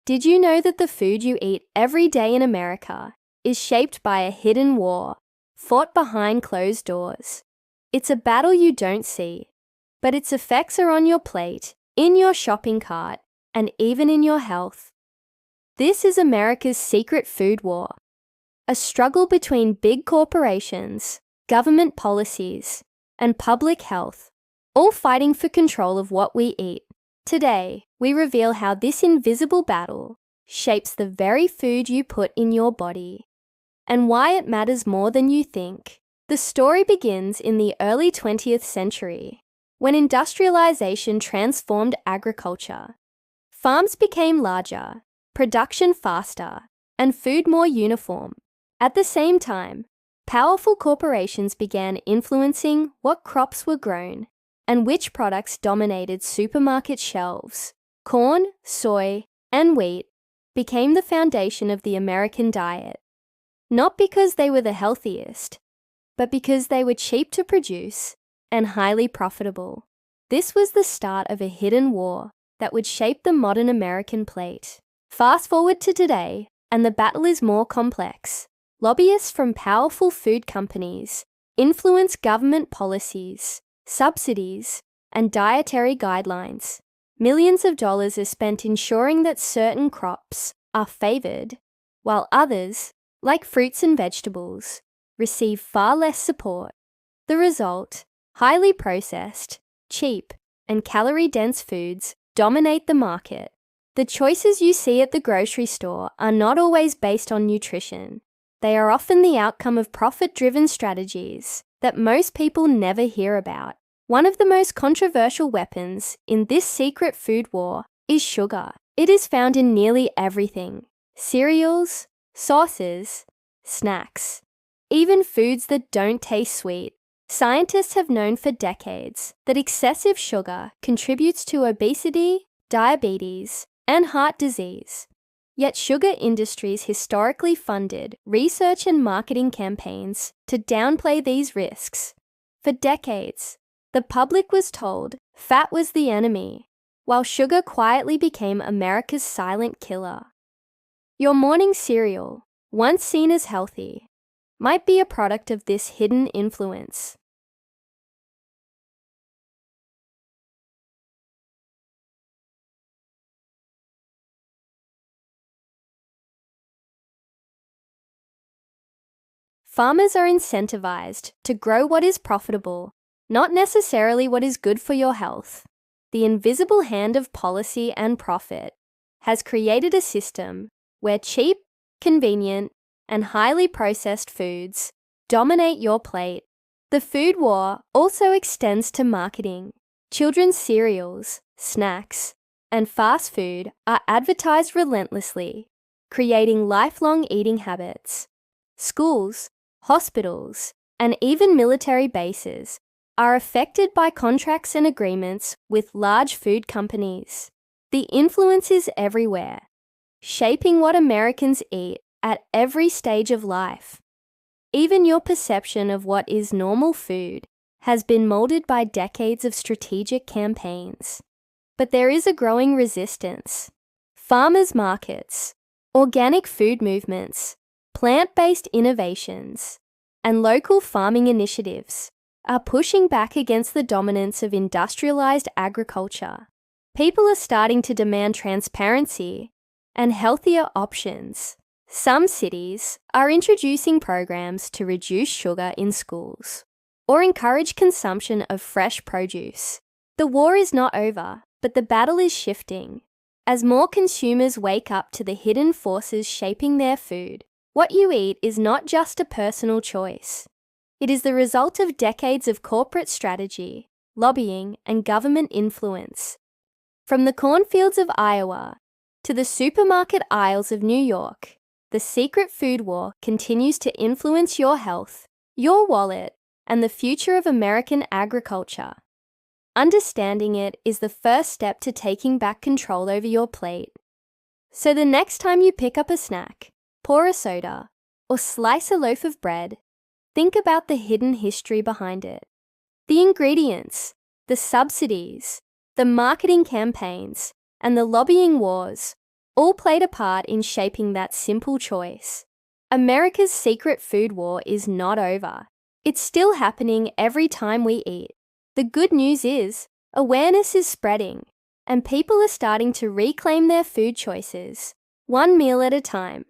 Did you know that the food you eat every day in America is shaped by a hidden war, fought behind closed doors? It's a battle you don't see, but its effects are on your plate, in your shopping cart, and even in your health. This is America's secret food war, a struggle between big corporations, government policies, and public health, all fighting for control of what we eat. Today, we reveal how this invisible battle shapes the very food you put in your body, and why it matters more than you think. The story begins in the early 20th century, when industrialization transformed agriculture. Farms became larger, production faster, and food more uniform. At the same time, powerful corporations began influencing what crops were grown and which products dominated supermarket shelves. Corn, soy, and wheat became the foundation of the American diet, not because they were the healthiest, but because they were cheap to produce and highly profitable. This was the start of a hidden war that would shape the modern American plate. Fast forward to today, and the battle is more complex. Lobbyists from powerful food companies influence government policies, subsidies, and dietary guidelines. Millions of dollars are spent ensuring that certain crops are favored, while others, like fruits and vegetables, receive far less support. The result: highly processed, cheap, and calorie-dense foods dominate the market. The choices you see at the grocery store are not always based on nutrition. They are often the outcome of profit-driven strategies that most people never hear about. One of the most controversial weapons in this secret food war is sugar. It is found in nearly everything: cereals, sauces, snacks, even foods that don't taste sweet. Scientists have known for decades that excessive sugar contributes to obesity, diabetes, and heart disease. Yet sugar industries historically funded research and marketing campaigns to downplay these risks. For decades, the public was told fat was the enemy, while sugar quietly became America's silent killer. Your morning cereal, once seen as healthy, might be a product of this hidden influence. Farmers are incentivized to grow what is profitable, not necessarily what is good for your health. The invisible hand of policy and profit has created a system where cheap, convenient, and highly processed foods dominate your plate. The food war also extends to marketing. Children's cereals, snacks, and fast food are advertised relentlessly, creating lifelong eating habits. Schools, hospitals, and even military bases are affected by contracts and agreements with large food companies. The influence is everywhere, shaping what Americans eat at every stage of life. Even your perception of what is normal food has been molded by decades of strategic campaigns. But there is a growing resistance. Farmers' markets, organic food movements, plant-based innovations, and local farming initiatives are pushing back against the dominance of industrialized agriculture. People are starting to demand transparency and healthier options. Some cities are introducing programs to reduce sugar in schools or encourage consumption of fresh produce. The war is not over, but the battle is shifting. As more consumers wake up to the hidden forces shaping their food, what you eat is not just a personal choice. It is the result of decades of corporate strategy, lobbying, and government influence. From the cornfields of Iowa to the supermarket aisles of New York, the secret food war continues to influence your health, your wallet, and the future of American agriculture. Understanding it is the first step to taking back control over your plate. So the next time you pick up a snack, pour a soda, or slice a loaf of bread, think about the hidden history behind it. The ingredients, the subsidies, the marketing campaigns, and the lobbying wars all played a part in shaping that simple choice. America's secret food war is not over. It's still happening every time we eat. The good news is, awareness is spreading, and people are starting to reclaim their food choices, one meal at a time.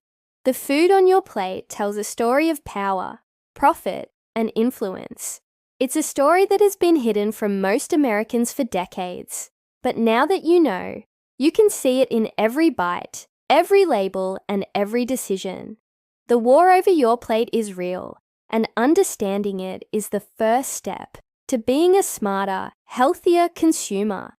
The food on your plate tells a story of power, profit, and influence. It's a story that has been hidden from most Americans for decades. But now that you know, you can see it in every bite, every label, and every decision. The war over your plate is real, and understanding it is the first step to being a smarter, healthier consumer.